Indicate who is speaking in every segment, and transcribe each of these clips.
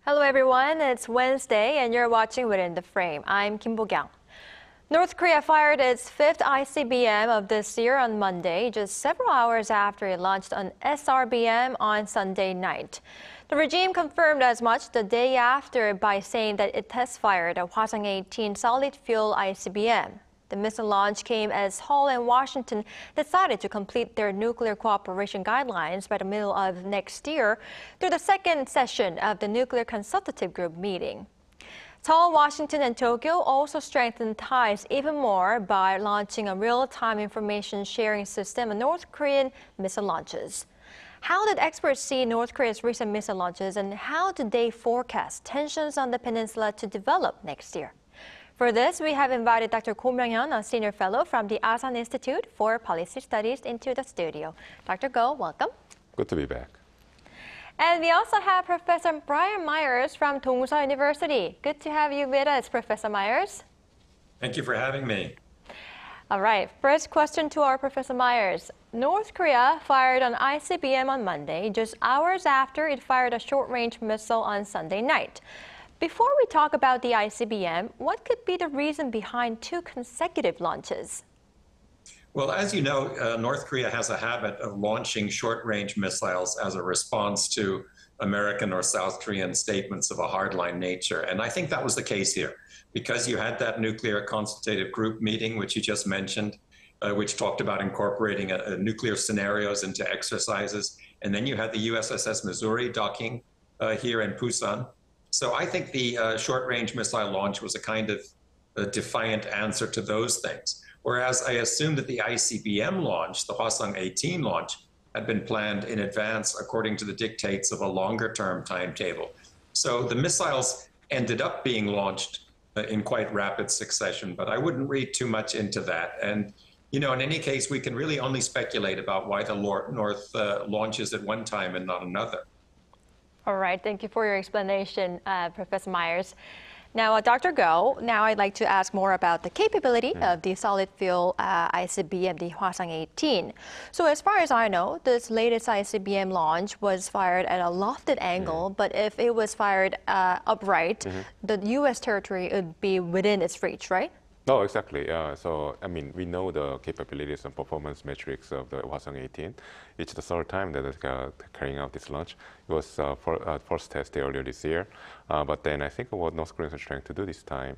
Speaker 1: Hello everyone, it's Wednesday and you're watching Within the Frame. I'm Kim Bo-kyung. North Korea fired its fifth ICBM of this year on Monday, just several hours after it launched an SRBM on Sunday night. The regime confirmed as much the day after by saying that it test-fired a Hwasong-18 solid-fuel ICBM. The missile launch came as Seoul and Washington decided to complete their nuclear cooperation guidelines by the middle of next year through the second session of the Nuclear Consultative Group meeting. Seoul, Washington, and Tokyo also strengthened ties even more by launching a real-time information sharing system on North Korean missile launches. How did experts see North Korea's recent missile launches, and how did they forecast tensions on the peninsula to develop next year? For this, we have invited Dr. Ko Myung-hyun, a senior fellow from the Asan Institute for Policy Studies, into the studio. Dr. Ko, welcome.
Speaker 2: Good to be back.
Speaker 1: And we also have Professor Brian Myers from Dongsa University. Good to have you with us, Professor Myers.
Speaker 3: Thank you for having me.
Speaker 1: All right, first question to our Professor Myers. North Korea fired an ICBM on Monday, just hours after it fired a short-range missile on Sunday night. Before we talk about the ICBM, what could be the reason behind two consecutive launches?
Speaker 3: Well, as you know, North Korea has a habit of launching short-range missiles as a response to American or South Korean statements of a hardline nature. And I think that was the case here, because you had that nuclear consultative group meeting, which you just mentioned, which talked about incorporating nuclear scenarios into exercises. And then you had the USS Missouri docking here in Busan. So I think the short-range missile launch was a kind of a defiant answer to those things. Whereas I assumed that the ICBM launch, the Hwasong-18 launch, had been planned in advance according to the dictates of a longer-term timetable. So the missiles ended up being launched in quite rapid succession, but I wouldn't read too much into that. And, you know, in any case, we can really only speculate about why the North launches at one time and not another.
Speaker 1: All right, thank you for your explanation, Professor Myers. Now, Dr. Go, now I'd like to ask more about the capability of the solid-fuel ICBM, the Hwasong-18. So as far as I know, this latest ICBM launch was fired at a lofted angle, but if it was fired upright, the U.S. territory would be within its reach, right?
Speaker 2: No, exactly. So, I mean, we know the capabilities and performance metrics of the Hwasong-18. It's the third time that it's carrying out this launch. It was first tested earlier this year. But then I think what North Koreans are trying to do this time,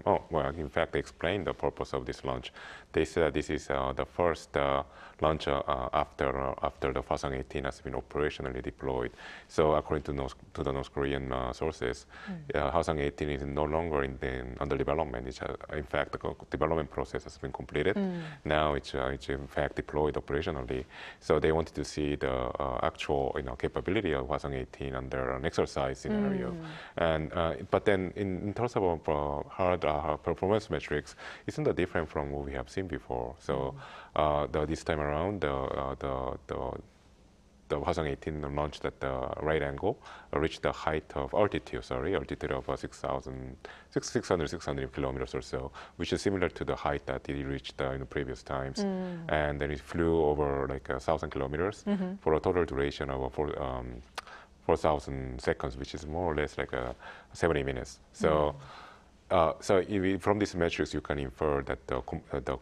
Speaker 2: in fact, they explained the purpose of this launch. They said this is the first launch after the Hwasong-18 has been operationally deployed. So according to the North Korean sources, Hwasong-18 is no longer under development. It's, in fact, the development process has been completed. Now it's in fact deployed operationally. So they wanted to see the actual capability of Hwasong-18 under an exercise scenario. And but then in terms of hard performance metrics, isn't that different from what we have seen before? So this time around, the Hwasong-18 launched at the right angle, reached the altitude of 600 kilometers or so, which is similar to the height that it reached in the previous times. And then it flew over like 1,000 kilometers for a total duration of 4,000 seconds, which is more or less like 70 minutes. So. From these metrics, you can infer that the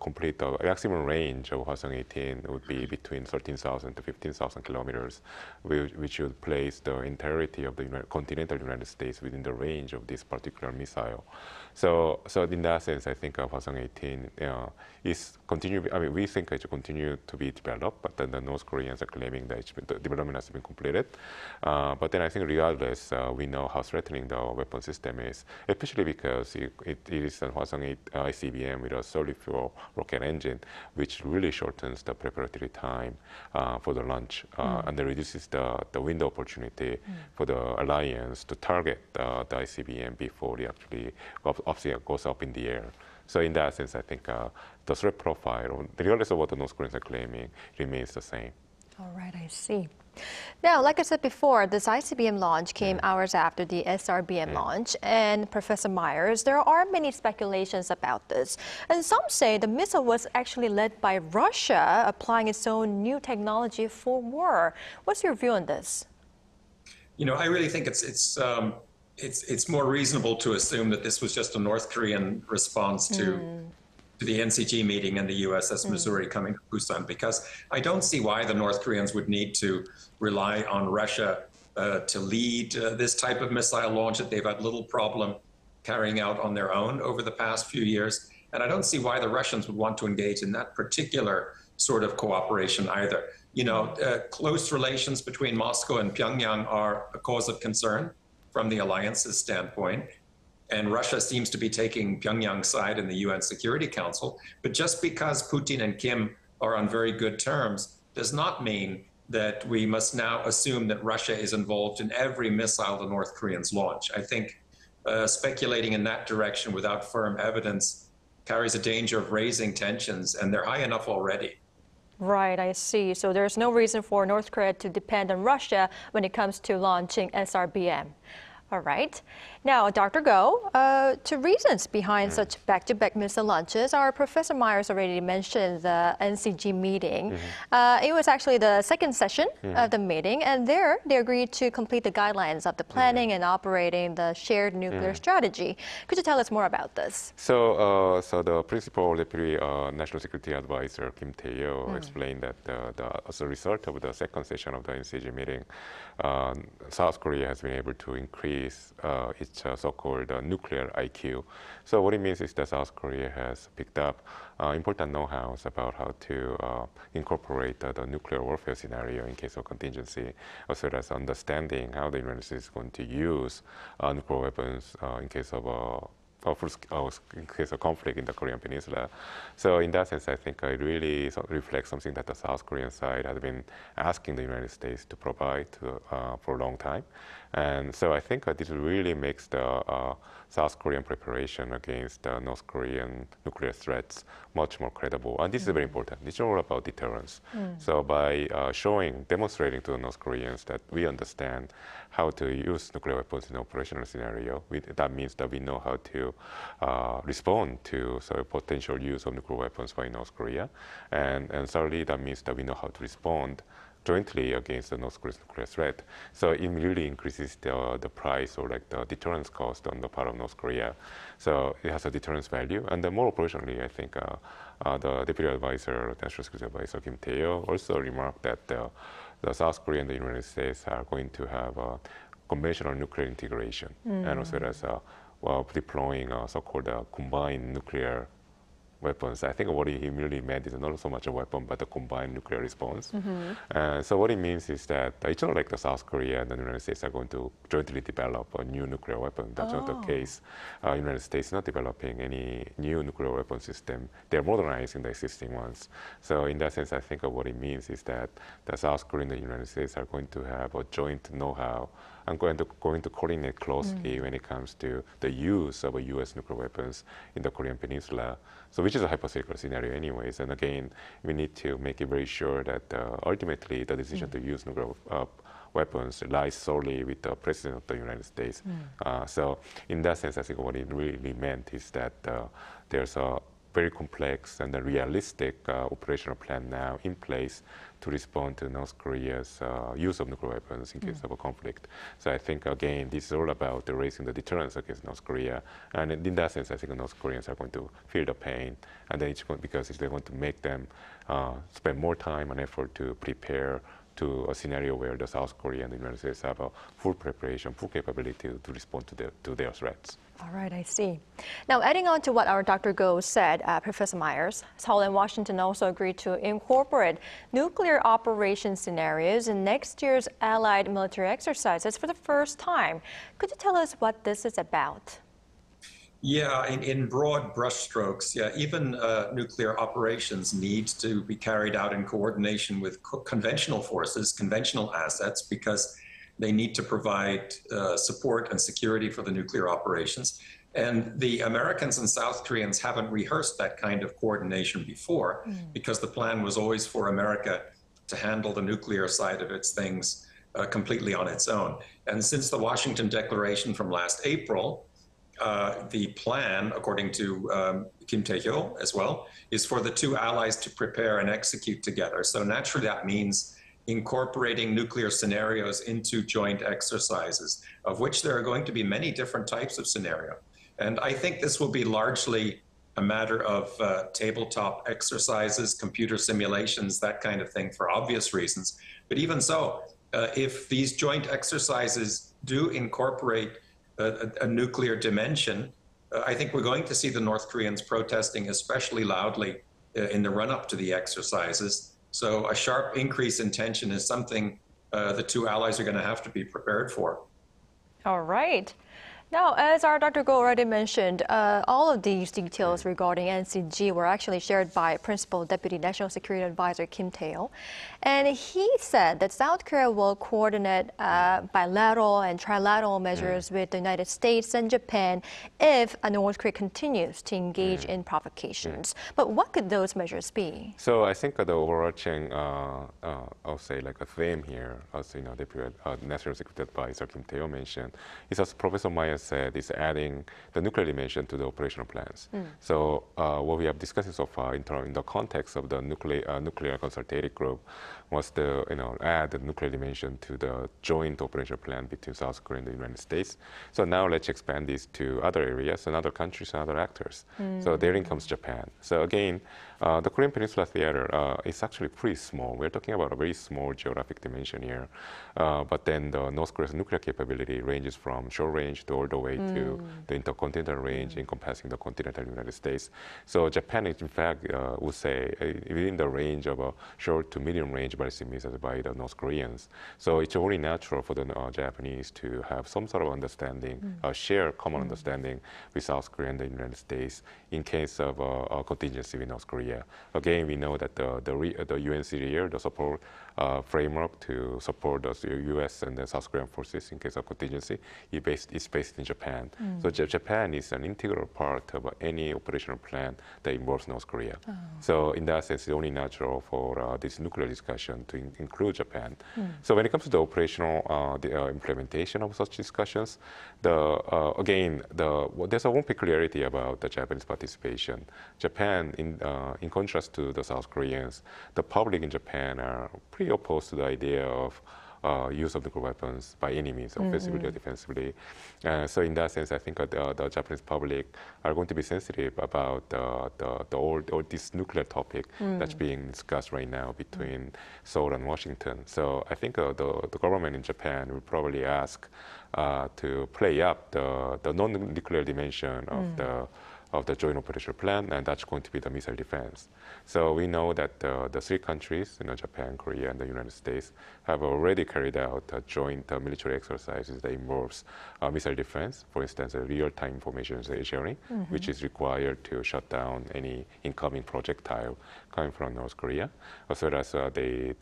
Speaker 2: complete maximum range of Hwasong-18 would be between 13,000 to 15,000 kilometers, which would place the entirety of the continental United States within the range of this particular missile. So in that sense, I think Hwasong-18 is continue. I mean, we think it should continue to be developed, but then the North Koreans are claiming that the development has been completed. But then I think regardless, we know how threatening the weapon system is, especially because it is a Hwasong ICBM with a solid fuel rocket engine, which really shortens the preparatory time for the launch and reduces the window opportunity for the alliance to target the ICBM before it actually goes up in the air. So in that sense, I think the threat profile, regardless of what the North Koreans are claiming, remains the same.
Speaker 1: All right, I see. Now, like I said before, this ICBM launch came hours after the SRBM launch. And Professor Myers, there are many speculations about this. And some say the missile was actually led by Russia, applying its own new technology for war. What's your view on this?
Speaker 3: You know, I really think it's it's more reasonable to assume that this was just a North Korean response to the NCG meeting and the USS Missouri coming to Busan, because I don't see why the North Koreans would need to rely on Russia to lead this type of missile launch that they've had little problem carrying out on their own over the past few years. And I don't see why the Russians would want to engage in that particular sort of cooperation either. You know, close relations between Moscow and Pyongyang are a cause of concern from the alliance's standpoint. And Russia seems to be taking Pyongyang's side in the UN Security Council. But just because Putin and Kim are on very good terms does not mean that we must now assume that Russia is involved in every missile the North Koreans launch. I think speculating in that direction without firm evidence carries a danger of raising tensions, and they're high enough already.
Speaker 1: Right, I see. So there's no reason for North Korea to depend on Russia when it comes to launching SRBM. All right. Now, Dr. Go, to reasons behind such back-to-back missile launches, our Professor Myers already mentioned the NCG meeting. It was actually the second session of the meeting, and there they agreed to complete the guidelines of the planning and operating the shared nuclear strategy. Could you tell us more about this?
Speaker 2: So, the principal deputy national security advisor Kim Tae-yo explained that as a result of the second session of the NCG meeting, South Korea has been able to increase its so-called nuclear IQ. So what it means is that South Korea has picked up important know-hows about how to incorporate the nuclear warfare scenario in case of contingency, as well as understanding how the United States is going to use nuclear weapons in case of in case of conflict in the Korean Peninsula. So in that sense, I think it really reflects something that the South Korean side has been asking the United States to provide for a long time. And so I think this really makes the South Korean preparation against North Korean nuclear threats much more credible. And this is very important. It's all about deterrence. So by demonstrating to the North Koreans that we understand how to use nuclear weapons in an operational scenario, that means that we know how to respond to potential use of nuclear weapons by North Korea. And thirdly, that means that we know how to respond jointly against the North Korea's nuclear threat. So it really increases the price or like the deterrence cost on the part of North Korea. So it has a deterrence value. And then more operationally, I think the Deputy Advisor, National Security Advisor Kim Tae-yo also remarked that the South Korea and the United States are going to have conventional nuclear integration, and as well as deploying so-called combined nuclear weapons. I think what he really meant is not so much a weapon, but a combined nuclear response. So what it means is that it's not like the South Korea and the United States are going to jointly develop a new nuclear weapon. That's not the case. United States is not developing any new nuclear weapon system. They're modernizing the existing ones. So in that sense, I think what it means is that the South Korea and the United States are going to have a joint know-how and going to coordinate closely when it comes to the use of U.S. nuclear weapons in the Korean Peninsula. So which is a hypothetical scenario anyways. And again, we need to make it very sure that ultimately the decision to use nuclear weapons lies solely with the President of the United States. So in that sense, I think what it really meant is that there's a very complex and a realistic operational plan now in place to respond to North Korea's use of nuclear weapons in case of a conflict. So I think, again, this is all about raising the deterrence against North Korea. And in that sense, I think the North Koreans are going to feel the pain. And then because they're going to make them spend more time and effort to prepare to a scenario where the South Korea and the United States have a full preparation, full capability to respond to their threats.
Speaker 1: All right, I see. Now, adding on to what our Dr. Go said, Professor Myers, Seoul and Washington also agreed to incorporate nuclear operation scenarios in next year's Allied military exercises for the first time. Could you tell us what this is about?
Speaker 3: Yeah, in broad brushstrokes, yeah, even nuclear operations need to be carried out in coordination with conventional forces, conventional assets, because they need to provide support and security for the nuclear operations. And the Americans and South Koreans haven't rehearsed that kind of coordination before, because the plan was always for America to handle the nuclear side of its things completely on its own. And since the Washington Declaration from last April, the plan, according to Kim Tae-yo as well, is for the two allies to prepare and execute together. So naturally, that means incorporating nuclear scenarios into joint exercises, of which there are going to be many different types of scenario. And I think this will be largely a matter of tabletop exercises, computer simulations, that kind of thing, for obvious reasons. But even so, if these joint exercises do incorporate a nuclear dimension, I think we're going to see the North Koreans protesting especially loudly in the run-up to the exercises. So a sharp increase in tension is something the two allies are going to have to be prepared for.
Speaker 1: All right. Now, as our Dr. Go already mentioned, all of these details regarding NCG were actually shared by Principal Deputy National Security Advisor Kim Tae-ho. And he said that South Korea will coordinate bilateral and trilateral measures with the United States and Japan if North Korea continues to engage in provocations. But what could those measures be?
Speaker 2: So I think the overarching, I'll say like a theme here, as Deputy National Security Advisor Kim Tae-ho mentioned, is as Professor Maya said, is adding the nuclear dimension to the operational plans. So what we have discussed so far in the context of the nuclear consultative group was to add the nuclear dimension to the joint operational plan between South Korea and the United States. So now let's expand this to other areas and other countries and other actors. So therein comes Japan. So again, the Korean Peninsula Theater is actually pretty small. We're talking about a very small geographic dimension here. But then the North Korea's nuclear capability ranges from short range to all the way to the intercontinental range encompassing the continental United States. So Japan, in fact, would say within the range of a short to medium range ballistic missiles by the North Koreans. So it's only natural for the Japanese to have some sort of understanding, a shared common understanding with South Korea and the United States in case of a contingency with North Korea. Again, we know that the UNCDR, the support framework to support the U.S. and the South Korean forces in case of contingency, is based in Japan. So Japan is an integral part of any operational plan that involves North Korea. So in that sense, it's only natural for this nuclear discussion to include Japan. So when it comes to the operational implementation of such discussions, again, there's one peculiarity about the Japanese participation. Japan, in contrast to the South Koreans, the public in Japan are pretty opposed to the idea of use of nuclear weapons by any means, offensively or defensively. So in that sense, I think the Japanese public are going to be sensitive about all this nuclear topic that's being discussed right now between Seoul and Washington. So I think the government in Japan will probably ask to play up the non-nuclear dimension of the joint operational plan, and that's going to be the missile defense. So we know that the three countries, Japan, Korea, and the United States, have already carried out joint military exercises that involves missile defense, for instance, real-time information sharing, which is required to shut down any incoming projectile coming from North Korea, as well as they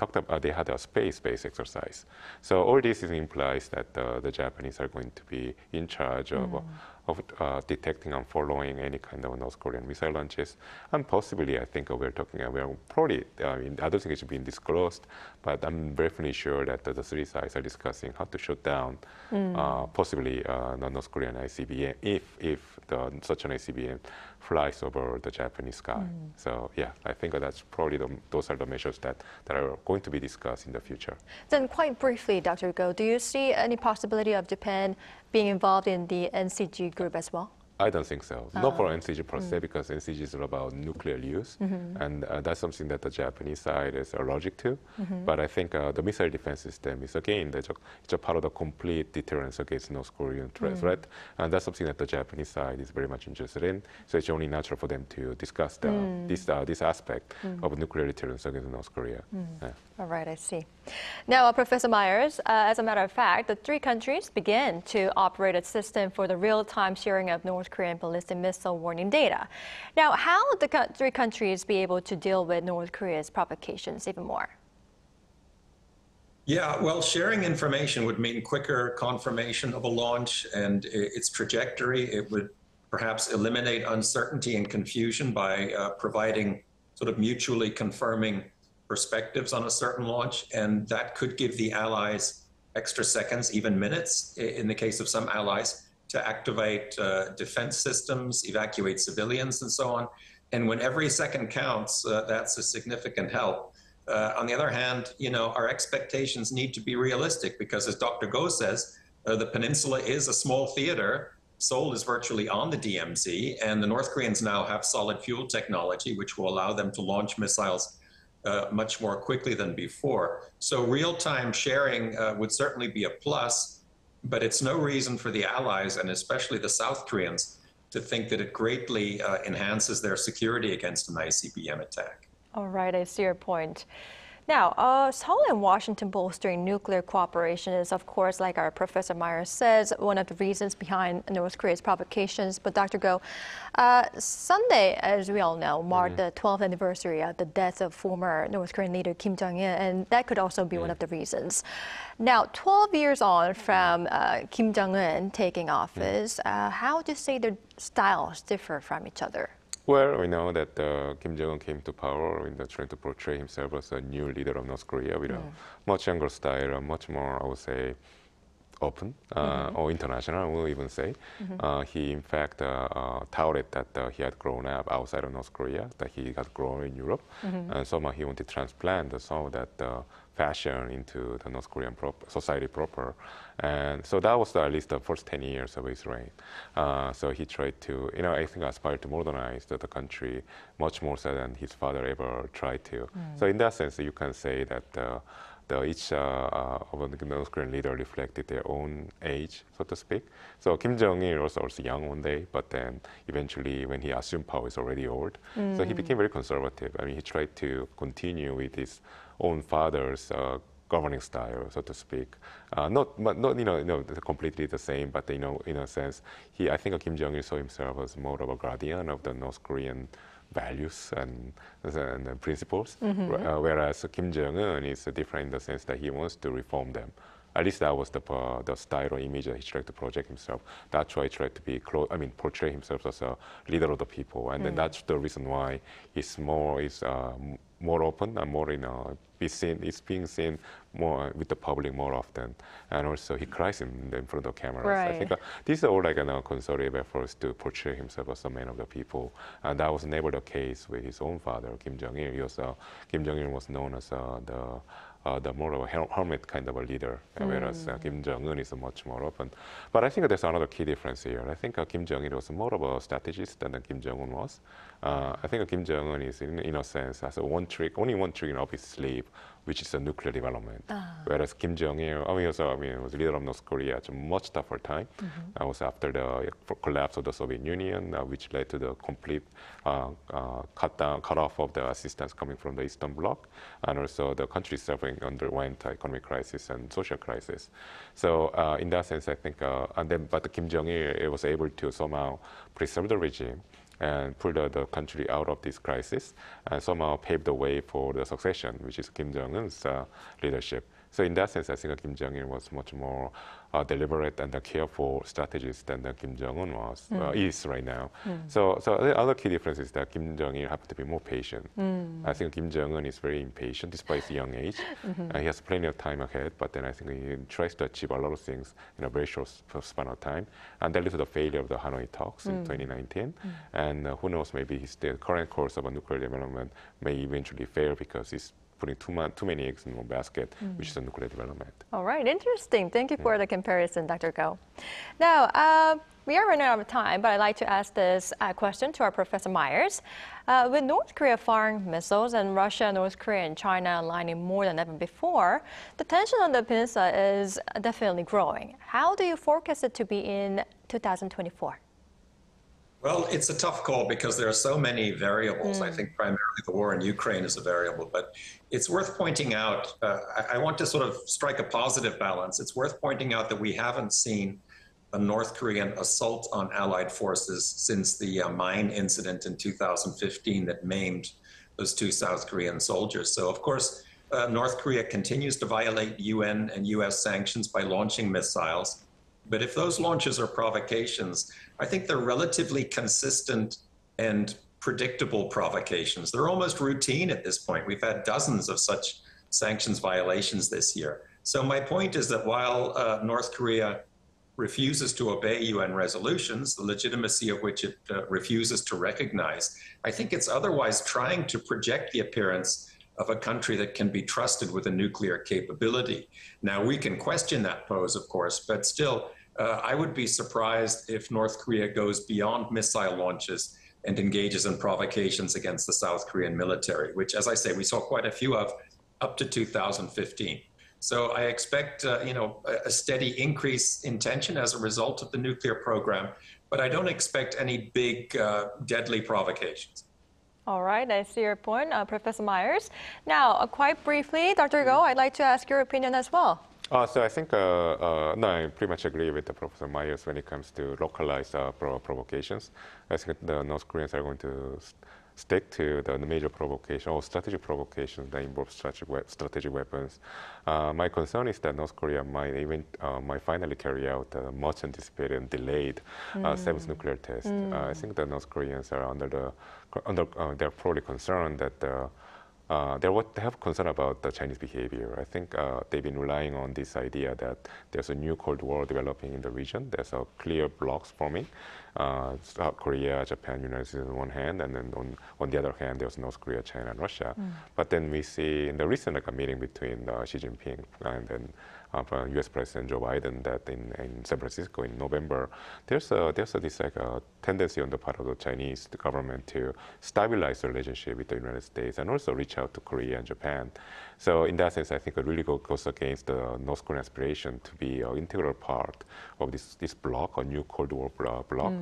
Speaker 2: had a space-based exercise. So all this implies that the Japanese are going to be in charge of detecting and following any kind of North Korean missile launches, and possibly, I think we're probably, I don't think it's been disclosed, but I'm definitely sure that the three sides are discussing how to shut down possibly the North Korean ICBM if such an ICBM flies over the Japanese sky. So yeah, I think that's probably those are the measures that are going to be discussed in the future.
Speaker 1: Then quite briefly, Dr. Go, do you see any possibility of Japan being involved in the NCG group as well?
Speaker 2: I don't think so. Not for NCG per se, because NCG is all about nuclear use, and that's something that the Japanese side is allergic to. But I think the missile defense system is, again, it's a part of the complete deterrence against North Korean threat, and that's something that the Japanese side is very much interested in. So it's only natural for them to discuss this aspect of nuclear deterrence against North Korea. Yeah.
Speaker 1: All right, I see. Now, Professor Myers, as a matter of fact, the three countries began to operate a system for the real-time sharing of North Korean ballistic missile warning data. Now, how would the three countries be able to deal with North Korea's provocations even more?
Speaker 3: Yeah, well, sharing information would mean quicker confirmation of a launch and its trajectory. It would perhaps eliminate uncertainty and confusion by providing sort of mutually confirming perspectives on a certain launch, and that could give the allies extra seconds, even minutes, in the case of some allies, to activate defense systems, evacuate civilians, and so on. And when every second counts, that's a significant help. On the other hand, our expectations need to be realistic because, as Dr. Go says, the peninsula is a small theater. Seoul is virtually on the DMZ, and the North Koreans now have solid fuel technology, which will allow them to launch missiles much more quickly than before. So real-time sharing would certainly be a plus, but it's no reason for the allies, and especially the South Koreans, to think that it greatly enhances their security against an ICBM attack.
Speaker 1: All right, I see your point. Now, Seoul and Washington bolstering nuclear cooperation is, of course, like our Professor Myers says, one of the reasons behind North Korea's provocations. But Dr. Go, Sunday, as we all know, marked the 12th anniversary of the death of former North Korean leader Kim Jong-il, and that could also be one of the reasons. Now, 12 years on from Kim Jong-un taking office, how do you say their styles differ from each other?
Speaker 2: Well, we know that Kim Jong-un came to power trying to portray himself as a new leader of North Korea with a much younger style, much more, I would say, open or international, we'll even say. He, in fact, touted that he had grown up outside of North Korea, that he had grown in Europe, and somehow he wanted to transplant some of that fashion into the North Korean society proper. And so that was at least the first 10 years of his reign. So he tried to, I think aspired to modernize the country much more so than his father ever tried to. So in that sense, you can say that each of the North Korean leader reflected their own age, so to speak. So Kim Jong-il was also young one day, but then eventually when he assumed power, he's already old. So he became very conservative. I mean, he tried to continue with his own father's governing style, so to speak. Not completely the same, but in a sense, I think Kim Jong-il saw himself as more of a guardian of the North Korean values and principles, whereas Kim Jong-un is different in the sense that he wants to reform them. At least that was the style or image that he tried to project himself. That's why he tried to portray himself as a leader of the people, and then that's the reason why he's more open and more is being seen more with the public more often, and also he cries in front of cameras.
Speaker 1: Right.
Speaker 2: I think these are all like conservative efforts to portray himself as a man of the people, and that was never the case with his own father, Kim Jong-il. Kim Jong-il was known as the more of a hermit kind of a leader, whereas Kim Jong-un is much more open. But I think there's another key difference here. I think Kim Jong-il was more of a strategist than Kim Jong-un was. I think Kim Jong-un is, in a sense, has only one trick up his sleeve, which is the nuclear development. Whereas Kim Jong-il, was leader of North Korea at a much tougher time. That was after the collapse of the Soviet Union, which led to the complete cut off of the assistance coming from the Eastern Bloc, and also the country suffering underwent economic crisis and social crisis. So in that sense, I think, but Kim Jong-il was able to somehow preserve the regime and pull the country out of this crisis and somehow pave the way for the succession, which is Kim Jong-un's leadership. So in that sense, I think Kim Jong-il was much more deliberate and careful strategist than Kim Jong-un is right now. So the other key difference is that Kim Jong-il happened to be more patient. I think Kim Jong-un is very impatient despite his young age. He has plenty of time ahead, but then I think he tries to achieve a lot of things in a very short span of time. And that led to the failure of the Hanoi talks in 2019. And who knows, maybe the current course of a nuclear development may eventually fail because he's putting too many eggs in one basket, which is a nuclear development.
Speaker 1: All right, interesting. Thank you for the comparison, Dr. Go. Now, we are running out of time, but I'd like to ask this question to our Professor Myers. With North Korea firing missiles and Russia, North Korea, and China aligning more than ever before, the tension on the peninsula is definitely growing. How do you forecast it to be in 2024?
Speaker 3: Well, it's a tough call because there are so many variables. I think primarily the war in Ukraine is a variable, but it's worth pointing out, I want to sort of strike a positive balance. It's worth pointing out that we haven't seen a North Korean assault on Allied forces since the mine incident in 2015 that maimed those 2 South Korean soldiers. So, of course, North Korea continues to violate UN and US sanctions by launching missiles. But if those launches are provocations, I think they're relatively consistent and predictable provocations. They're almost routine at this point. We've had dozens of such sanctions violations this year. So my point is that while North Korea refuses to obey UN resolutions, the legitimacy of which it refuses to recognize, I think it's otherwise trying to project the appearance of a country that can be trusted with a nuclear capability. Now, we can question that pose, of course, but still, I would be surprised if North Korea goes beyond missile launches and engages in provocations against the South Korean military, which, as I say, we saw quite a few of up to 2015. So I expect, a steady increase in tension as a result of the nuclear program, but I don't expect any big, deadly provocations.
Speaker 1: All right, I see your point, Professor Myers. Now, quite briefly, Dr. Go, I'd like to ask your opinion as well.
Speaker 2: So I think, no, I pretty much agree with Professor Myers when it comes to localized provocations. I think the North Koreans are going to stick to the major provocation or strategic provocations that involve strategic weapons. My concern is that North Korea might finally carry out the much anticipated and delayed seventh nuclear test. I think the North Koreans are they're probably concerned that they have concern about the Chinese behavior. I think they've been relying on this idea that there's a new Cold War developing in the region. There's a clear blocks forming. South Korea, Japan, United States on one hand, and then on the other hand, there's North Korea, China, and Russia. But then we see in the recent meeting between Xi Jinping and then U.S. President Joe Biden that in San Francisco in November, there's this tendency on the part of the Chinese government to stabilize the relationship with the United States and also reach out to Korea and Japan. So in that sense, I think it really goes against the North Korean aspiration to be an integral part of this bloc, a new Cold War bloc.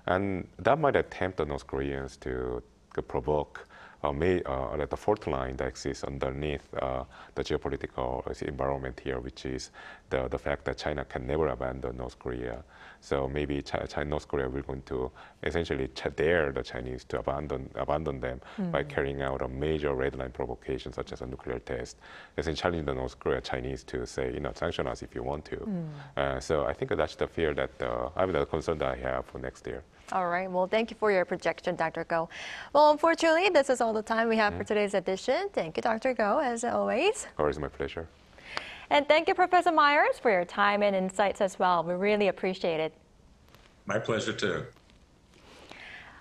Speaker 2: And that might tempt the North Koreans to provoke the fault line that exists underneath the geopolitical environment here, which is the fact that China can never abandon North Korea. So maybe North Korea will going to essentially dare the Chinese to abandon them by carrying out a major red line provocation, such as a nuclear test, essentially challenging the North Korea Chinese to say, sanction us if you want to. So I think that's the fear that the concern that I have for next year.
Speaker 1: All right. Well, thank you for your projection, Dr. Go. Well, unfortunately, this is all the time we have for today's edition. Thank you, Dr. Go, as always.
Speaker 2: Always my pleasure.
Speaker 1: And thank you, Professor Myers, for your time and insights as well. We really appreciate it.
Speaker 3: My pleasure, too.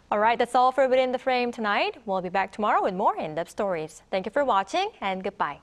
Speaker 1: All right. That's all for Within the Frame tonight. We'll be back tomorrow with more in-depth stories. Thank you for watching, and goodbye.